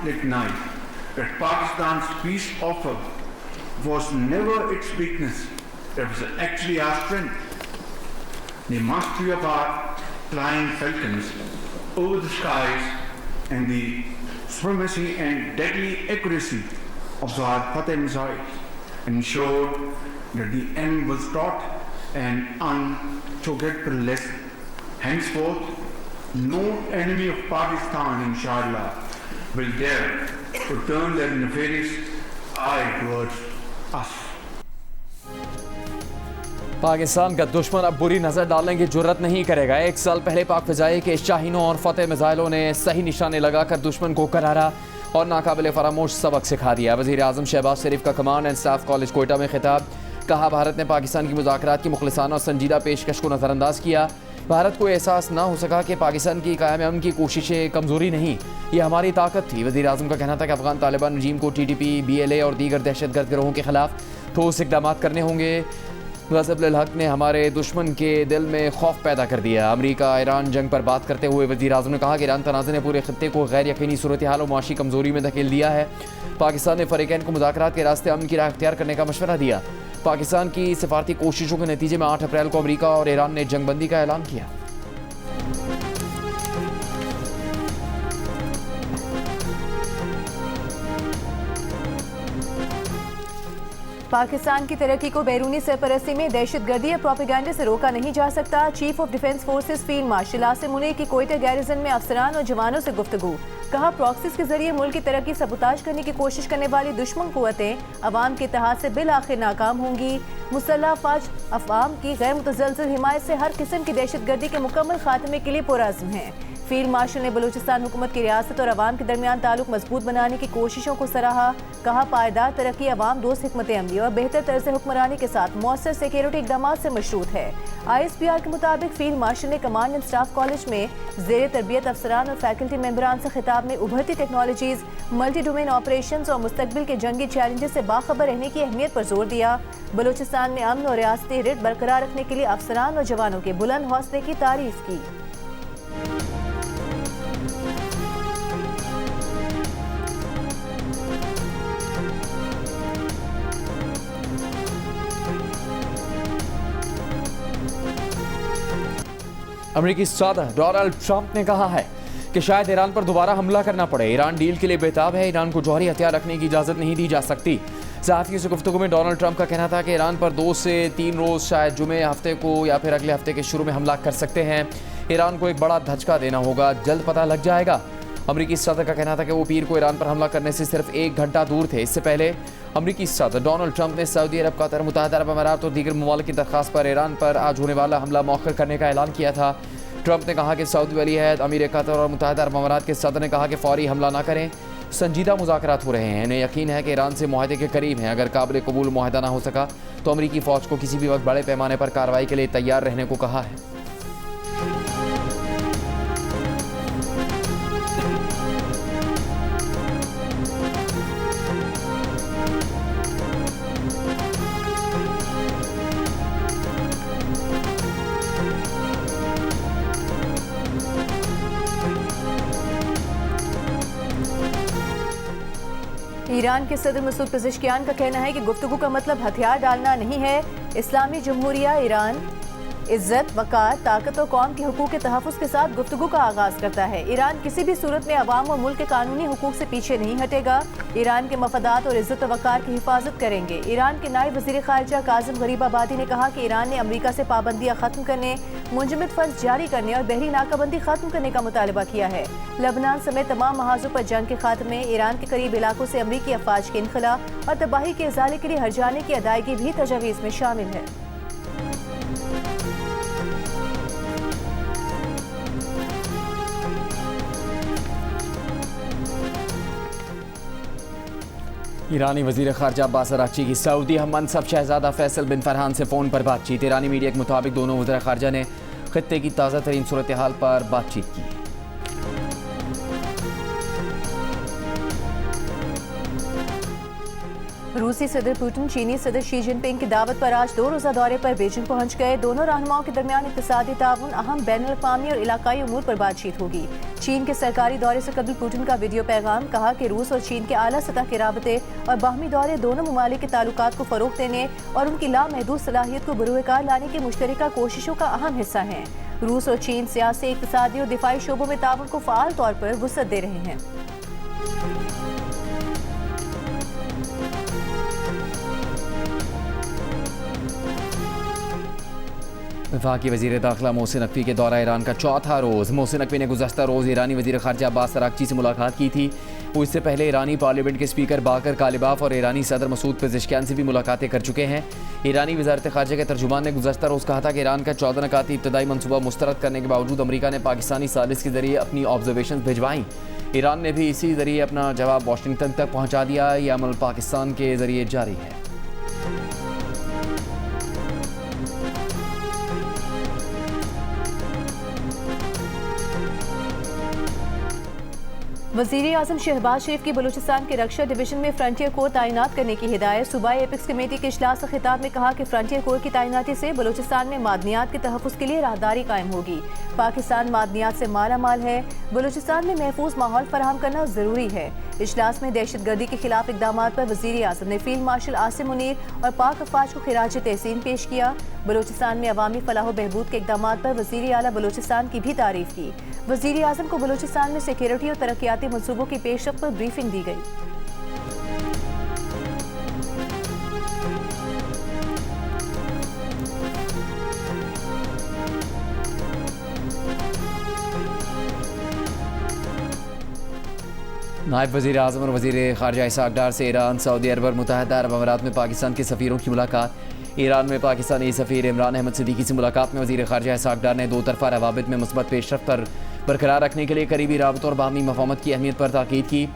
recognize that Pakistan's peace offer was never its weakness, it was actually our strength. The mastery of our flying falcons over the skies and the supremacy and deadly accuracy of our Fateh missiles ensured that the end was taught an unforgettable lesson. Henceforth, no enemy of Pakistan, inshallah, will dare to turn their nefarious eye towards us. Pakistan का दुश्मन अब बुरी नज़र डालने की जुर्रत नहीं करेगा। 1 साल पहले पाक फ़िज़ाई के शाहीनों और फतेह मिसाइलों ने सही निशाने लगाकर दुश्मन को करारा और नाकाबिले फरामोश सबक सिखा दिया। वज़ीर आज़म शहबाज शरीफ का command and staff college Quetta में खिताब। कहा, भारत ने पाकिस्तान की मुज़ाकरात की मुखलिसाना और संजीदा पेशकश को नज़रअंदाज किया। भारत को एहसास ना हो सका कि पाकिस्तान की कायम अमन की कोशिशें कमज़ोरी नहीं, ये हमारी ताकत थी। वज़ीर आज़म का कहना था कि अफ़गान तालिबान रजीम को TTP, BLA और दीगर दहशतगर्द गिरोहों के ख़िलाफ़ ठोस इक़दाम करने होंगे। ग़ज़ब हक़ ने हमारे दुश्मन के दिल में खौफ पैदा कर दिया। अमरीका ईरान जंग पर बात करते हुए वज़ीर आज़म ने कहा कि ईरान तनाज़े ने पूरे खित्ते को गैर यकीनी सूरत हाल और मुआशी कमज़ोरी में धकेल दिया है। पाकिस्तान ने फ़रीक़ैन को मुज़ाकरात के रास्ते अमन की राह इख्तियार करने का मशवरा दिया। पाकिस्तान की सिफारती कोशिशों के नतीजे में 8 अप्रैल को अमरीका और ईरान ने जंगबंदी का ऐलान किया। पाकिस्तान की तरक्की को बैरूनी सरपरस्ती में दहशतगर्दी या प्रोपेगेंडा से रोका नहीं जा सकता। Chief of defence forces field marshal Asim Munir की कोयटा गैरिजन में अफसरान और जवानों से गुफ्तगू। कहा, प्रॉक्सिस के जरिए मुल्क की तरक्की सबूताज करने की कोशिश करने वाली दुश्मन कुव्वतें अवाम के इत्तेहाद से बिल आखिर नाकाम होंगी। मुसल्लह फौज अवाम की गैर मुतज़लज़ल हिमायत से हर किस्म की दहशतगर्दी के मुकम्मल खात्मे के लिए पुरअज़्म है। फील्ड मार्शल ने बलूचिस्तान हुकूमत की रियासत और अवाम के दरमियान ताल्लुक मजबूत बनाने की कोशिशों को सराहा। कहा, पायदार तरक्की अवाम दोस्त हिकमत अमली और बेहतर तर्ज हुक्मरानी के साथ मौसर सिक्योरिटी इक़दाम से मशरूत है। ISPR के मुताबिक फील्ड मार्शल ने कमांड एंड स्टाफ कॉलेज में ज़ेर तरबियत अफसरान और फैकल्टी मेंबरान से खिताब में उभरती टेक्नोलॉजीज़, मल्टी डोमेन ऑपरेशंस और मुस्तकबिल के जंगी चैलेंजेस से बाखबर रहने की अहमियत पर जोर दिया। बलूचिस्तान में अमन और रियासती रिट बरकरार रखने के लिए अफसरान और जवानों के बुलंद हौसले की तारीफ की। अमेरिकी सदर डोनाल्ड ट्रंप ने कहा है कि शायद ईरान पर दोबारा हमला करना पड़े। ईरान डील के लिए बेताब है। ईरान को जौहरी हथियार रखने की इजाज़त नहीं दी जा सकती। सहाफ़ियों से गुफ्तगू में डोनाल्ड ट्रंप का कहना था कि ईरान पर 2 से 3 रोज़, शायद जुमे हफ्ते को या फिर अगले हफ्ते के शुरू में हमला कर सकते हैं। ईरान को एक बड़ा धचका देना होगा, जल्द पता लग जाएगा। अमेरिकी सदर का कहना था कि वो पीर को ईरान पर हमला करने से सिर्फ 1 घंटा दूर थे। इससे पहले अमेरिकी सदर डोनाल्ड ट्रंप ने सऊदी अरब, कतर, मुत्तहिदा अरब अमारात और दीगर ममालिक की दरख्वास्त पर ईरान पर आज होने वाला हमला मौखर करने का ऐलान किया था। ट्रंप ने कहा कि सऊदी वली अहद, अमीर कतर और मुत्तहिदा अरब अमारात के सदर ने कहा कि फौरी हमला ना करें। संजीदा मुज़ाकरात हो रहे हैं। इन्हें यकीन है कि ईरान से मुआहदे के करीब हैं। अगर काबिल कबूल मुआहदा ना हो सका तो अमरीकी फ़ौज को किसी भी वक्त बड़े पैमाने पर कार्रवाई के लिए तैयार रहने को कहा है। ईरान के सदर मसूद पेज़ेश्कियान का कहना है कि गुफ्तगू का मतलब हथियार डालना नहीं है। इस्लामी जमहूरिया ईरान इज्जत, वक़ार, ताकत और कौम के हुकूक के तहफ़्फ़ुज़ के साथ गुफ्तगू का आगाज़ करता है। ईरान किसी भी सूरत में अवाम और मुल्क के कानूनी हुकूक से पीछे नहीं हटेगा। ईरान के मफादात और इज्जत और वक़ार की हिफाजत करेंगे। ईरान के नायब वज़ीर ख़ारिजा काज़िम गरीबाबादी ने कहा कि ईरान ने अमरीका से पाबंदियाँ ख़त्म करने, मुंजमद फ़ंड्स जारी करने और बहरी नाकाबंदी ख़त्म करने का मुतालबा किया है। लबनान समेत तमाम महाज़ों पर जंग के खात्मे, ईरान के करीब इलाकों से अमरीकी अफ़वाज के इनखला और तबाही के इज़ाले के लिए हर्जाने की अदायगी भी तजावीज़ में शामिल है। ईरानी वज़ीर ख़ारिजा अब्बास अराग़ची की सऊदी हम मनसब शहज़ादा फैसल बिन फरहान से फ़ोन पर बातचीत। ईरानी मीडिया के मुताबिक दोनों वज़ीर ख़ारिजा ने ख़ित्ते की ताज़ा तरीन सूरत हाल पर बातचीत की। रूसी सदर पुतिन चीनी सदर शी जिनपिंग की दावत पर आज 2 रोज़ा दौरे पर बीजिंग पहुंच गए। दोनों रहनुमाओं के दरमियान इक़्तिसादी ताउन, अहम बैनुल-अक़वामी और इलाकाई उमूर पर बातचीत होगी। चीन के सरकारी दौरे से कबल पुतिन का वीडियो पैगाम, कहा कि रूस और चीन के आला सतह के राबते और बाहमी दौरे दोनों ममालिक के ताल्लुकात को फ़रोग़ देने और उनकी लामहदूद सलाहियत को बरूएकार लाने की मुश्तरका कोशिशों का अहम हिस्सा हैं। रूस और चीन सियासी, इक़्तिसादी और दिफाई शोबों में ताउन को फ़आल तौर पर वुसअत दे रहे हैं। वफाकी वज़ीर दाखिला मोहसिन नकवी के दौरा ईरान का चौथा रोज़। मोहसिन नकवी ने गुज़श्ता रोज़ ईरानी वज़ीर ख़ारजा अब्बास अराग़ची से मुलाकात की थी। वो इससे पहले ईरानी पार्लियामेंट के स्पीकर बाकर कालिबाफ और ईरानी सदर मसूद पेज़ेश्कियान से भी मुलाकातें कर चुके हैं। ईरानी वज़ारत ख़ारजा के तर्जुमान ने गुज़श्ता रोज़ कहा था कि ईरान का 14 नकाती इब्तदाई मनसूबा मुस्तरद करने के बावजूद अमरीका ने पाकिस्तानी सालिस के ज़रिए अपनी ऑब्जर्वेशन भिजवाईं। ईरान ने भी इसी ज़रिए अपना जवाब वाशिंगटन तक पहुँचा दिया। यह अमल पाकिस्तान के ज़रिए जारी है। वज़ीर आज़म शहबाज शरीफ की बलूचिस्तान के रक्षा डिवीजन में फ्रंटियर कोर तैनात करने की हिदायत। सूबाई एपिक्स कमेटी के इजलास से खिताब में कहा कि फ्रंटियर कोर की तैनाती से बलूचिस्तान में मादनियात के तहफ़्फ़ुज़ के लिए राहदारी कायम होगी। पाकिस्तान मादनियात से माला माल है, बलूचिस्तान में महफूज माहौल फराहम करना ज़रूरी है। इजलास में दहशत गर्दी के खिलाफ इक़दाम पर वज़ीर आज़म ने फील्ड मार्शल आसिम मुनीर और पाक अफवाज को खिराज तहसीन पेश किया। बलूचिस्तान में अवामी फलाह व बहबूद के इक़दाम पर वज़ीर आला बलूचिस्तान की भी तारीफ़ की। वज़ीर आज़म को बलूचिस्तान में सिक्योरिटी और तरक्याती मनसूबों की पेशरफ्त पर ब्रीफिंग दी गई। नायब वज़ीर आज़म और वज़ीर ख़ारजा इसहाक़ डार से ईरान, सऊदी अरब और मुत्तहिदा अरब अमीरात में पाकिस्तान के सफ़ीरों की मुलाकात। ईरान में पाकिस्तानी सफ़ीर इमरान अहमद सिद्दीकी से मुलाकात में वज़ीर ख़ारजा इसहाक़ डार ने दो तरफ़ा रवाबित में मुस्बत पेशरफ्त पर बरकरार रखने के लिए करीबी राबतों और बाहमी मफ़ाहमत की अहमियत पर ताकीद की।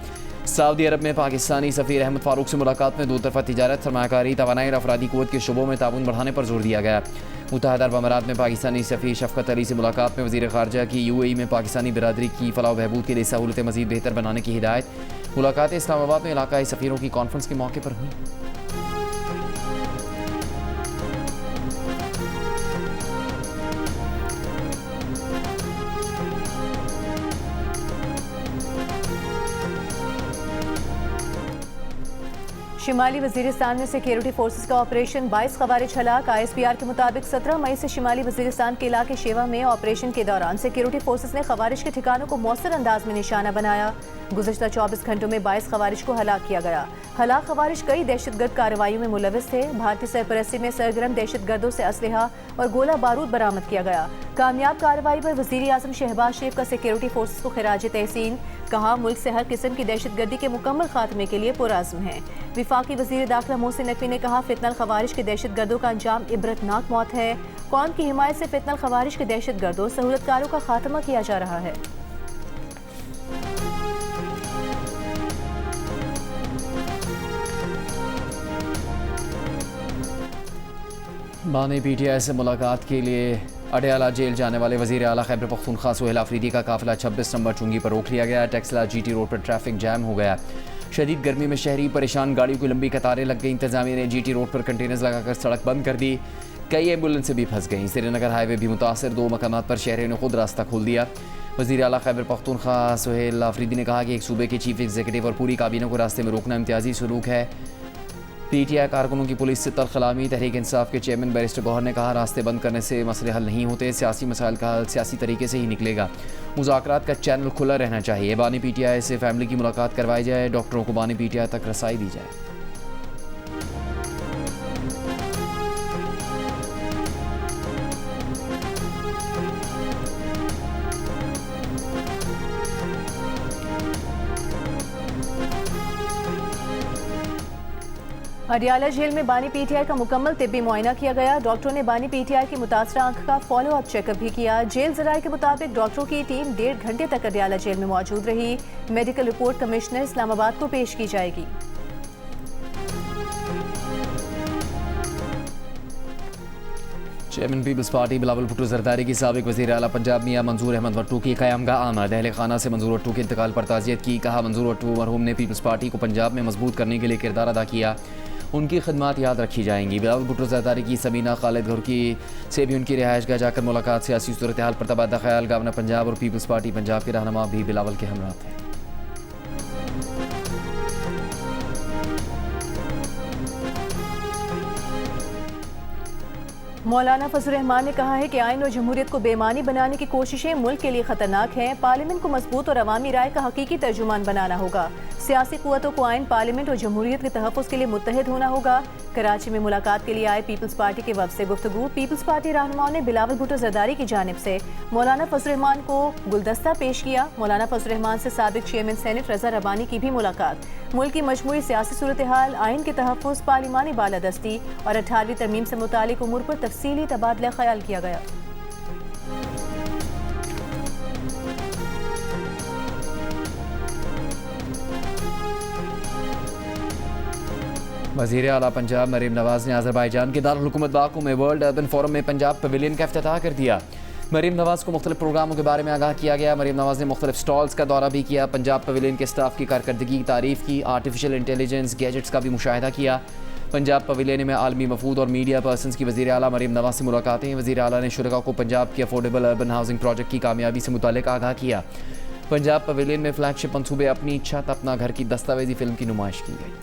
सऊदी अरब में पाकिस्तानी सफ़ीर अहमद फ़ारूक से मुलाकात में दो तरफ़ा तिजारत, सरमायाकारी, तवानाई और अफरादी क़ुव्वत के शोबों में ताउन बढ़ाने पर जोर दिया गया। मुत्तहिदा अरब अमीरात में पाकिस्तानी सफ़ीर शफ़क़त अली से मुलाकात में वज़ीर ख़ारजा की UAE में पाकिस्तानी बिरादरी की फ़लाह व बहबूद के लिए सहूलतें मज़ीद बेहतर बनाने की हिदायत। मुलाकातें इस्लामाबाद में इलाकाई सफ़ीरों की कॉन्फ्रेंस के मौके पर हुई। शिमाली वज़ीरिस्तान में सिक्योरिटी फोर्सेस का ऑपरेशन 22 ख़वारिज हलाक। ISPR के मुताबिक 17 मई से शिमाली वज़ीरिस्तान के इलाके शेवा में ऑपरेशन के दौरान सिक्योरिटी फोर्सेस ने ख़वारिज के ठिकानों को मौसर अंदाज में निशाना बनाया। गुज़श्ता 24 घंटों में 22 ख़वारिज को हलाक किया गया। हलाक ख़वारिज कई दहशतगर्द कार्रवाइयों में मुलविस थे। भारतीय सरपरस्ती में सरगर्म दहशतगर्दों से असलहा और गोला बारूद बरामद किया गया। कामयाब कार्रवाई पर वज़ीर आज़म शहबाज शरीफ का सिक्योरिटी फोर्सेस को खिराज तहसीन। कहा, मुल्क से हर किस्म की दहशतगर्दी के मुकम्मल खात्मे के लिए पुरअज़्म है। वफाकी वज़ीर दाखिला मोहसिन नकवी ने कहा, फितनल ख़वारिज के दहशतगर्दों का अंजाम इबरतनाक मौत है। कौम की हिमायत से फितनल ख़वारिज के दहशतगर्दों सहूलतकारों का खात्मा किया जा रहा है। बानी PTI से मुलाकात के लिए अडयाला जेल जाने वाले वज़ीर आला खैबर पख्तूनख्वा सुहेल आफरीदी का काफ़िला 26 नंबर चुंगी पर रोक लिया गया। टेक्सला GT रोड पर ट्रैफिक जैम हो गया। शदीद गर्मी में शहरी परेशान, गाड़ियों की लंबी कतारें लग गई। इंतजामिया ने GT रोड पर कंटेनर्स लगाकर सड़क बंद कर दी। कई एम्बुलेंसें भी फंस गईं। श्रीनगर हाईवे भी मुतासर, 2 मकामात पर शहरियों ने खुद रास्ता खोल दिया। वज़ीर आला खैबर पख्तूनख्वा सुहेल आफरीदी ने कहा कि एक सूबे के चीफ एग्जीक्यूटिव और पूरी काबीना को रास्ते में रोकना इम्तियाजी सलूक है। PTI कारकुनों की पुलिस से तल्ख़ कलामी। तहरीक इंसाफ के चेयरमैन बैरिस्टर गौहर ने कहा, रास्ते बंद करने से मसले हल नहीं होते, सियासी मसाइल का हल सियासी तरीके से ही निकलेगा। मुज़ाकरात का चैनल खुला रहना चाहिए। बानी PTI से फैमिली की मुलाकात करवाई जाए। डॉक्टरों को बानी PTI तक रसाई दी जाए। अडयाला जेल में बानी PTI का मुकम्मल तिब्बी मुआयना किया गया। डॉक्टरों ने बानी PTI की मुतासरा आंख का फॉलो अप चेकअप भी किया। जेल ज़राए के मुताबिक डॉक्टरों की टीम 1.5 घंटे तक अडयाला जेल में मौजूद रही। मेडिकल रिपोर्ट कमिश्नर इस्लामाबाद को पेश की जाएगी। चेयरमैन पीपल्स पार्टी बिलावल भुट्टो जरदारी की साबिक वज़ीर आला पंजाब मियां मंजूर अहमद वट्टू की क़याम का आमद। अहले खाना से मंजूर वट्टू के इंतकाल पर ताज़ियत की। कहा, मंजूर वट्टू मरहूम ने पीपल्स पार्टी को पंजाब में मजबूत करने के लिए किरदार अदा किया। उनकी खिदमत याद रखी जाएंगी। बिलावल भुट्टो ज़रदारी की समीना खालिद घुरकी से भी उनकी रिहाइश गाह जाकर मुलाकात, सियासी सूरत हाल पर तबादला ख्याल। गवर्नर पंजाब और पीपल्स पार्टी पंजाब के रहनुमा भी बिलावल के हमरा थे। मौलाना फजल रहमान ने कहा है कि आइन और जमहूरियत को बेमानी बनाने की कोशिशें मुल्क के लिए खतरनाक हैं। पार्लियामेंट को मजबूत और अवामी राय का हकीकी तर्जुमान बनाना होगा। सियासी कुव्वतों को आइन, पार्लियामेंट और जमहूरियत के तहफ़्फ़ुज़ के लिए मुत्तहिद होना होगा। कराची में मुलाकात के लिए आए पीपल्स पार्टी के वफ़द से गुफ्तगू। पीपल्स पार्टी रहनुमाओं ने बिलावल भुट्टो ज़रदारी की जानिब से मौलाना फजल रहमान को गुलदस्ता पेश किया। मौलाना फजल रहमान से साबिक चेयरमैन सेनेट रज़ा रब्बानी की भी मुलाकात। मुल्क की मजमूई सियासी सूरत हाल, आइन के तहफ़्फ़ुज़, पार्लिमानी बालादस्ती और 18वीं तरमीम से मुतालिक उमूर पर तफसीली तबादला ख्याल किया गया। वज़ीर आला पंजाब मरीम नवाज़ ने अज़रबैजान के दारुल हुकूमत बाकू में वर्ल्ड अर्बन फोरम में पंजाब पवेलियन का इफ्तिताह कर दिया। मरीम नवाज़ को मुख्तलिफ प्रोग्रामों के बारे में आगाह किया गया। मरीम नवाज़ ने मुख्तलिफ स्टॉल्स का दौरा भी किया। पंजाब पवेलियन के स्टाफ की कारकर्दगी की तारीफ़ की। आर्टिफिशियल इंटेलिजेंस गैजेट्स का भी मुशाहिदा किया। पंजाब पवेलियन में आलमी मफूद और मीडिया पर्सनस की वज़ीर आला मरीम नवाज़ से मुलाकातें। वज़ीर आला ने शुरका को पंजाब के अफोर्डेबल अर्बन हाउसिंग प्रोजेक्ट की कामयाबी से मुताल्लिक़ आगाह किया। पंजाब पवेलियन में फ्लैगशिप मंसूबे अपनी छत अपना घर की दस्तावेजी फिल्म की नुमाइश की गई।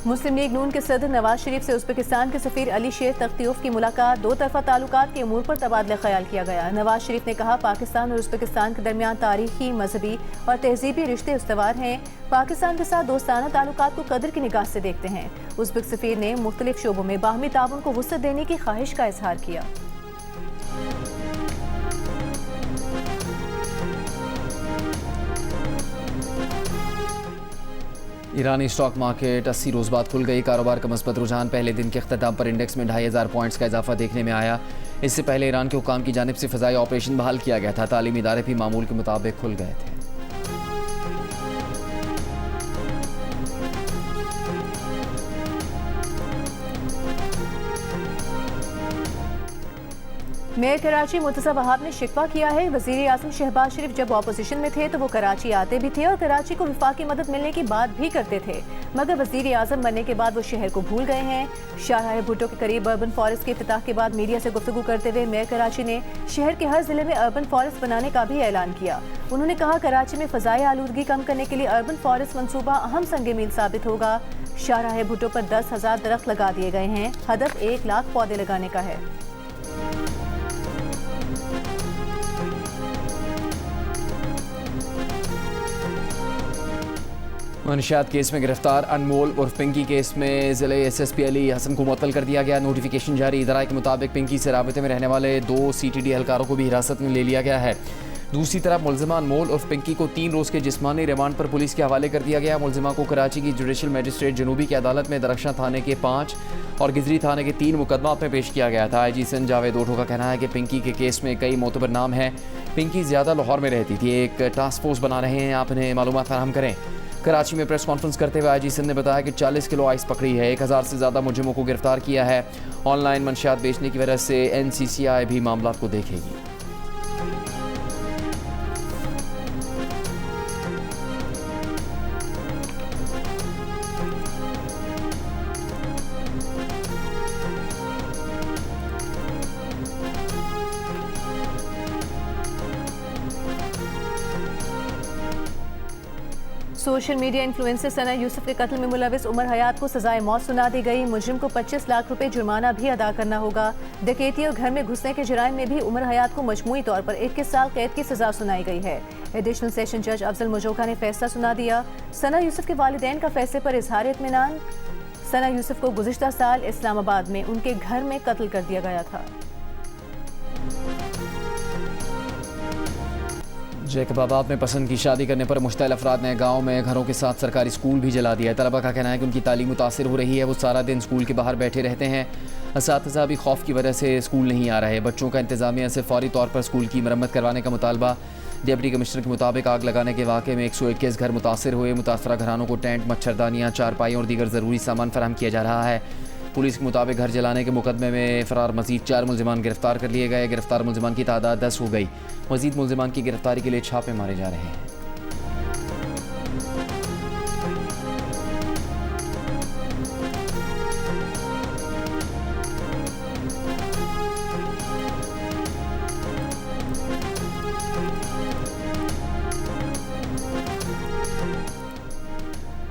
मुस्लिम लीग नून के सदर नवाज शरीफ से उज़्बेकिस्तान के सफ़ीर अली शेर तख्तियोफ की मुलाकात। दो तरफ़ा ताल्लुकात के अमूर पर तबादला ख्याल किया गया। नवाज शरीफ ने कहा, पाकिस्तान और उज़्बेकिस्तान के दरमियान तारीखी, मजहबी और तहजीबी रिश्ते उस्तवार हैं। पाकिस्तान के साथ दोस्ताना ताल्लुकात को कदर की निगाह से देखते हैं। उज़्बेक सफ़ीर ने मुख्तलिफ शोबों में बाहमी ताउन को वुसअत देने की ख्वाहिश का इजहार किया। ईरानी स्टॉक मार्केट 80 रोज़ बाद खुल गई। कारोबार का मस्बत रुझान पहले दिन के अख्ताम पर इंडेक्स में 2500 पॉइंट्स का इजाफा देखने में आया। इससे पहले ईरान के हुक्काम की जानिब से फ़ज़ाई ऑपरेशन बहाल किया गया था। तालीमी इदारे भी मामूल के मुताबिक खुल गए थे। मेयर कराची मुर्तज़ा वहाब ने शिकवा किया है, वज़ीर आज़म शहबाज शरीफ जब ऑपोजिशन में थे तो वो कराची आते भी थे और कराची को विफाकी मदद मिलने की बात भी करते थे, मगर वज़ीर आज़म बनने के बाद वो शहर को भूल गए हैं। शाहराह भुट्टो के करीब अर्बन फॉरेस्ट के इफ्तिताह के बाद मीडिया से गुफ्तगू करते हुए मेयर कराची ने शहर के हर जिले में अर्बन फॉरेस्ट बनाने का भी ऐलान किया। उन्होंने कहा, कराची में फ़ज़ाई आलूदगी कम करने के लिए अर्बन फॉरेस्ट मनसूबा अहम संग मील साबित होगा। शाहराह भुट्टो पर 10,000 दरख्त लगा दिए गए हैं। हदफ 1 लाख पौधे लगाने का है। मनशियात केस में गिरफ्तार अनमोल उर्फ पिंकी केस में ज़िले SSP अली हसन को मुअत्तल कर दिया गया। नोटिफिकेशन जारी। इदराए के मुताबिक पिंकी से राबते में रहने वाले 2 CTD एहलकारों को भी हिरासत में ले लिया गया है। दूसरी तरफ मुलजिमा अनमोल उर्फ पिंकी को 3 रोज़ के जिस्मानी रिमांड पर पुलिस के हवाले कर दिया गया। मुलजिमा को कराची की जुडिशल मजिस्ट्रेट जनूबी की अदालत में दरख्शां थाने के 5 और गिजरी थाने के 3 मुकदमात में पेश किया गया था। IG सिंध जावेद ओठो का कहना है कि पिंकी के केस में कई मोतबर नाम हैं। पिंकी ज़्यादा लाहौर में रहती थी। एक टास्क फोर्स बना रहे हैं, आप इन्हें मालूमात फराहम करें। कराची में प्रेस कॉन्फ्रेंस करते हुए IG सिंध ने बताया कि 40 किलो आइस पकड़ी है। 1000 से ज़्यादा मुजरिमों को गिरफ्तार किया है। ऑनलाइन मंशियात बेचने की वजह से NCCI भी मामला को देखेगी। सोशल मीडिया इन्फ्लुएंसर सना यूसुफ के कत्ल में मुलविस उमर हयात को सजाए मौत सुना दी गई। मुजरिम को 25 लाख रुपए जुर्माना भी अदा करना होगा। डकैती और घर में घुसने के जुराइम में भी उमर हयात को मजमूई तौर पर 21 साल कैद की सजा सुनाई गई है। एडिशनल सेशन जज अफजल मुजोका ने फैसला सुना दिया। सना यूसुफ के वालिदैन का फैसले पर इजहार इत्मीनान। सना यूसुफ को गुज़िश्ता साल इस्लामाबाद में उनके घर में कत्ल कर दिया गया था। जैकबाबाद में पसंद की शादी करने पर मुश्तइल अफराद ने गाँव में घरों के साथ सरकारी स्कूल भी जला दिया है। तलबा का कहना है कि उनकी तालीम मुतासिर हो रही है। वो सारा दिन स्कूल के बाहर बैठे रहते हैं। असातिज़ा भी खौफ की वजह से स्कूल नहीं आ रहे। बच्चों का इंतज़ामिया से फौरी तौर पर स्कूल की मरम्मत करवाने का मुतालबा। डिप्टी कमिश्नर के मुताबिक आग लगाने के वाक़े में 121 घर मुतासर हुए। मुतासरा घरानों को टेंट, मच्छरदानियाँ, चारपाई और दीगर ज़रूरी सामान फराहम किया जा रहा है। पुलिस के मुताबिक घर जलाने के मुकदमे में फरार मजीद 4 मुलजिमान गिरफ्तार कर लिए गए। गिरफ्तार मुलजिमान की तादाद 10 हो गई। मजीद मुलजिमान की गिरफ्तारी के लिए छापे मारे जा रहे हैं।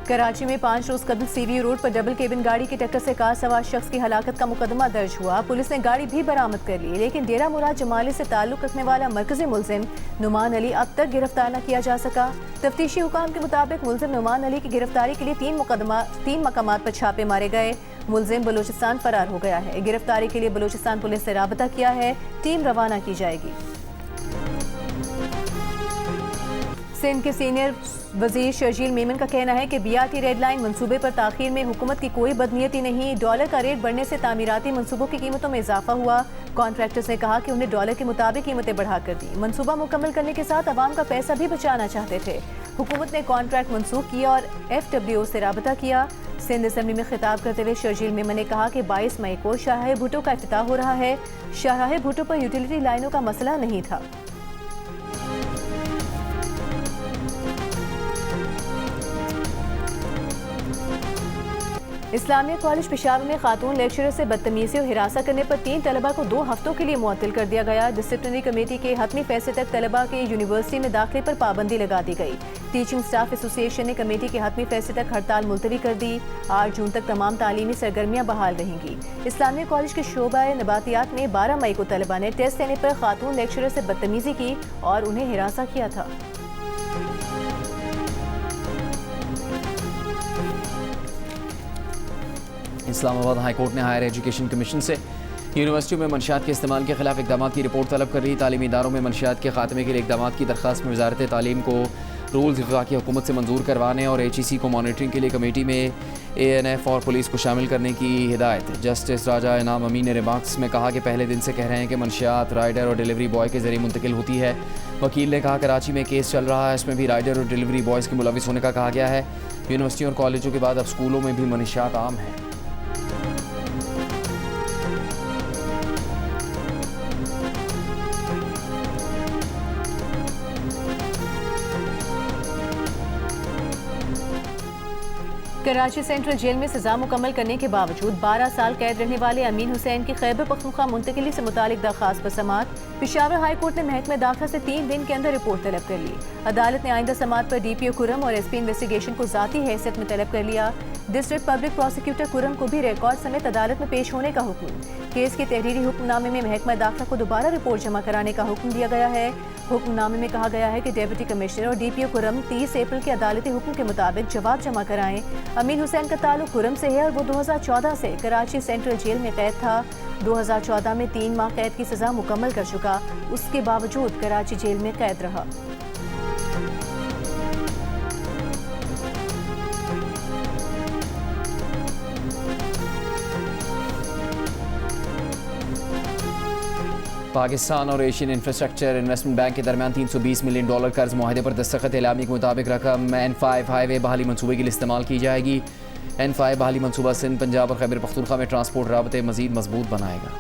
कराची में 5 रोज कबल सीवी रोड पर डबल केबिन गाड़ी की टक्कर से कार सवार शख्स की हलाकत का मुकदमा दर्ज हुआ। पुलिस ने गाड़ी भी बरामद कर ली, लेकिन डेरा मुराद जमाली से ताल्लुक रखने वाला मरकजी मुलजिम नुमान अली अब तक गिरफ्तार न किया जा सका। तफ्तीशी हुकाम के मुताबिक मुलजिम नुमान अली की गिरफ्तारी के लिए 3 मकामात पर छापे मारे गए। मुलजिम बलूचिस्तान फरार हो गया है। गिरफ्तारी के लिए बलूचिस्तान पुलिस से राबता किया है। टीम रवाना की जाएगी। सिंध के सीनियर वजीर शर्जील मेमन का कहना है कि बीआरटी रेड लाइन मंसूबे पर ताखीर में हुकूमत की कोई बदनीयती नहीं। डॉलर का रेट बढ़ने से तामीराती मंसूबों की कीमतों में इजाफा हुआ। कॉन्ट्रैक्टर्स ने कहा कि उन्हें डॉलर के मुताबिक कीमतें बढ़ाकर दी। मंसूबा मुकम्मल करने के साथ अवाम का पैसा भी बचाना चाहते थे। हुकूमत ने कॉन्ट्रैक्ट मनसूख किया और FWO से राबता किया। सिंध असम्बली में खिताब करते हुए शर्जील मेमन ने कहा कि 22 मई को शाहराह भुट्टो का इफ्तिताह हो रहा है। शाहराह भुट्टो पर यूटिलिटी लाइनों का मसला नहीं था। इस्लामिया कॉलेज पेशावर में खातून लेक्चरर से बदतमीजी और हिरासा करने पर 3 तलबा को 2 हफ्तों के लिए मुअत्तल कर दिया गया। डिसिप्लिनरी कमेटी के हतमी फैसले तक तलबा के यूनिवर्सिटी में दाखिले पर पाबंदी लगा दी गई। टीचिंग स्टाफ एसोसिएशन ने कमेटी के हतमी फैसले तक हड़ताल मुलतवी कर दी। 8 जून तक तमाम तालीमी सरगर्मियाँ बहाल रहेंगी। इस्लामिया कॉलेज के शोबा नबातियात में 12 मई को तलबा ने टेस्ट लेने पर खातून लेक्चरर से बदतमीजी की और उन्हें हिरासा किया था। इस्लामाबाद हाई कोर्ट ने हायर एजुकेशन कमीशन से यूनिवर्सिटियों में मंशियात के इस्तेमाल के खिलाफ इकदाम की रिपोर्ट तलब कर ली। तालीमी इदारों में मंशियात के खात्मे के लिए इकदाम की दरख्वास्त में वजारत तालीम को रूल्स वफाकी हुकूमत से मंजूर करवाने और HEC को मॉनिटरिंग के लिए कमेटी में ANF और पुलिस को शामिल करने की हिदायत। जस्टिस राजा इनाम अमीन ने रिमार्क्स में कहा कि पहले दिन से कह रहे हैं कि मंशियात राइडर और डिलीवरी बॉय के जरिए मुंतकिल होती है। वकील ने कहा कराची में केस चल रहा है, इसमें भी राइडर और डिलीवरी बॉयज़ के मुलविस होने का कहा गया है। यूनिवर्सिटी और कॉलेजों के बाद अब स्कूलों में भी मंशियात आम है। कराची सेंट्रल जेल में सजा मुकम्मल करने के बावजूद 12 साल कैद रहने वाले अमीन हुसैन की खैबर पख्तूनख्वा मुंतकिली से मुतालिक दरख्वास्त पर समाअत। पेशावर हाई कोर्ट ने महकमे दाखिला से 3 दिन के अंदर रिपोर्ट तलब कर ली। अदालत ने आइंदा समाअत पर DPO कुरम और SP इन्वेस्टिगेशन को ज़ाती हैसियत में तलब कर लिया। डिस्ट्रिक्ट पब्लिक प्रोसिक्यूटर कुरम को भी रिकॉर्ड समेत अदालत में पेश होने का हुक्म। केस के तहरीरी हुक्मनामे में महकमा दाखिला को दोबारा रिपोर्ट जमा कराने का हुक्म दिया गया है। हुक्मनामे में कहा गया है कि डिप्टी कमिश्नर और DPO कुरम 30 अप्रैल के अदालती हुक्म के मुताबिक जवाब जमा कराएं। अमीन हुसैन का ताल्लुक कुरम से है और वो 2014 से कराची सेंट्रल जेल में कैद था। 2014 में 3 माह कैद की सजा मुकम्मल कर चुका, उसके बावजूद कराची जेल में कैद रहा। पाकिस्तान और एशियन इंफ्रास्ट्रक्चर इन्वेस्टमेंट बैंक के दरमियान $320 मिलियन कर्ज मुआहदे पर दस्तखत। एलामी के मुताबिक रकम N5 हाईवे बहाली मनसूबे के लिए इस्तेमाल की जाएगी। N5 बहाली मनसूबा सिंध, पंजाब और खैबर पख्तूनख्वा में ट्रांसपोर्ट राबते मजीद मजबूत बनाएगा।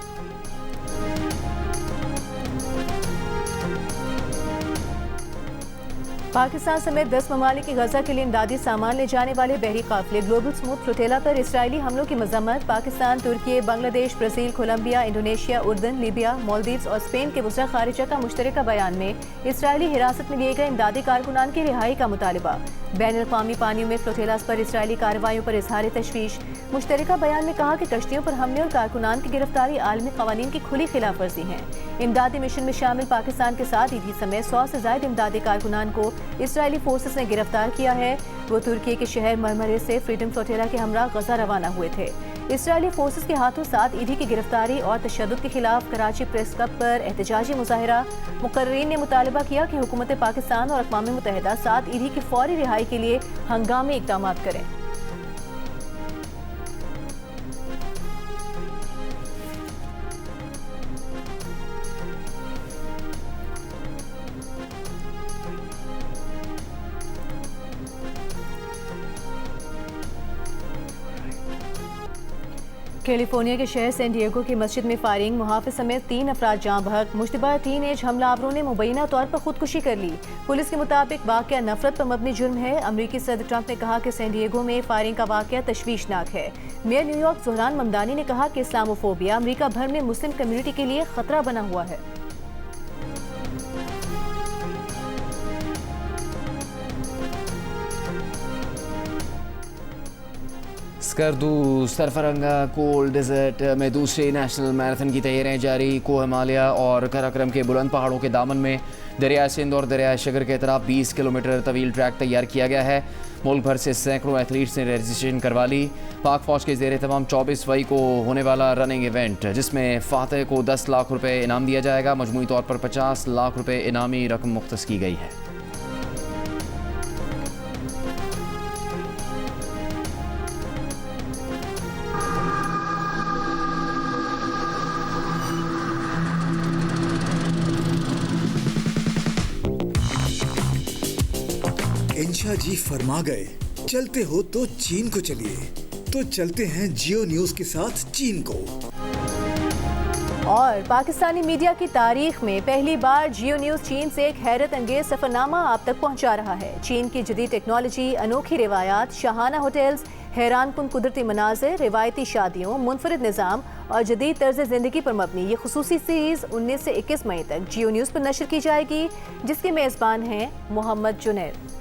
पाकिस्तान समेत 10 ममालिक की गजा के लिए इमदादी सामान ले जाने वाले बहरी काफिले ग्लोबल स्मूथ फ्लोटेला पर इसराइली हमलों की मजम्मत। पाकिस्तान, तुर्की, बांग्लादेश, ब्राज़ील, कोलंबिया, इंडोनेशिया, उर्दन, लीबिया, मालदीव्स और स्पेन के वज़रा ख़ारिजा का मुश्तरका बयान में इसराइली हिरासत में लिए गए इमदादी कारकुनान की रिहाई का मुतालबा। बैनुल-अक़वामी पानियों में फ्लोटेलास पर इसराइली कार्रवाइयों पर इजहार तशवीश। मुश्तरका बयान में कहा कि कश्तियों पर हमले और कारकुनान की गिरफ्तारी आलमी क़वानीन की खुली खिलाफ वर्जी है। इमदादी मिशन में शामिल पाकिस्तान के साथ ईदी समेत 100 से ज़ायद इमदादी कारकुनान को इसराइली फोर्सेस ने गिरफ्तार किया है। वो तुर्की के शहर मरमरे से फ्रीडम फ्लोटेला के हमरा गजा रवाना हुए थे। इसराइली फोर्सेस के हाथों साथ ईदी की गिरफ्तारी और तशद्दुद के खिलाफ कराची प्रेस क्लब पर एहतजाजी मुजाहिरा। मुकर्रीन ने मुतालबा किया कि हुकूमत पाकिस्तान और अक़वाम मुत्तहिदा साथ ईदी की फौरी रिहाई के लिए हंगामी इक़दाम करें। कैलिफोर्निया के शहर सैन डिएगो की मस्जिद में फायरिंग, मुहाफिज समेत 3 अफराद जाँ बहक। मुश्तबा टीनेज हमलावरों ने मुबैना तौर पर खुदकुशी कर ली। पुलिस के मुताबिक वाकया नफरत पर मबनी जुर्म है। अमरीकी सदर ट्रंप ने कहा कि सैन डिएगो में फायरिंग का वाकया तशवीशनाक है। मेयर न्यूयॉर्क ज़ोहरान ममदानी ने कहा कि इस्लामोफोबिया अमरीका भर में मुस्लिम कम्युनिटी के लिए खतरा बना हुआ है। स्कर्दू सरफरंगा कोल्ड डेजर्ट में दूसरे नेशनल मैराथन की तैयारियां जारी। को हिमालय और कराक्रम के बुलंद पहाड़ों के दामन में दरिया सिंध और दरिया शगर के तरफ 20 किलोमीटर तवील ट्रैक तैयार किया गया है। मुल्क भर से सैकड़ों एथलीट्स ने रजिस्ट्रेशन करवा ली। पाक फौज के ज़ेरे तमाम 24 मई को होने वाला रनिंग इवेंट, जिसमें फातह को 10 लाख रुपए इनाम दिया जाएगा। मजमूई तौर पर 50 लाख रुपए इनामी रकम मुख्तस की गई है। इंशा जी फरमा गए, चलते हो तो चीन को चलिए। तो चलते हैं जियो न्यूज के साथ चीन को। और पाकिस्तानी मीडिया की तारीख में पहली बार जियो न्यूज चीन से एक हैरत अंगेज सफरनामा आप तक पहुंचा रहा है। चीन की जदीद टेक्नोलॉजी, अनोखी रिवायात, शाहाना होटल्स, हैरान कुन कुदरती मनाजिर, रिवायती शादियों, मुनफरिद निज़ाम और जदीद तर्ज ज़िंदगी पर मबनी ये खुसूसी सीरीज़ 19 से 21 मई तक जियो न्यूज़ पर नशर की जाएगी, जिसके मेज़बान हैं मोहम्मद जुनैद।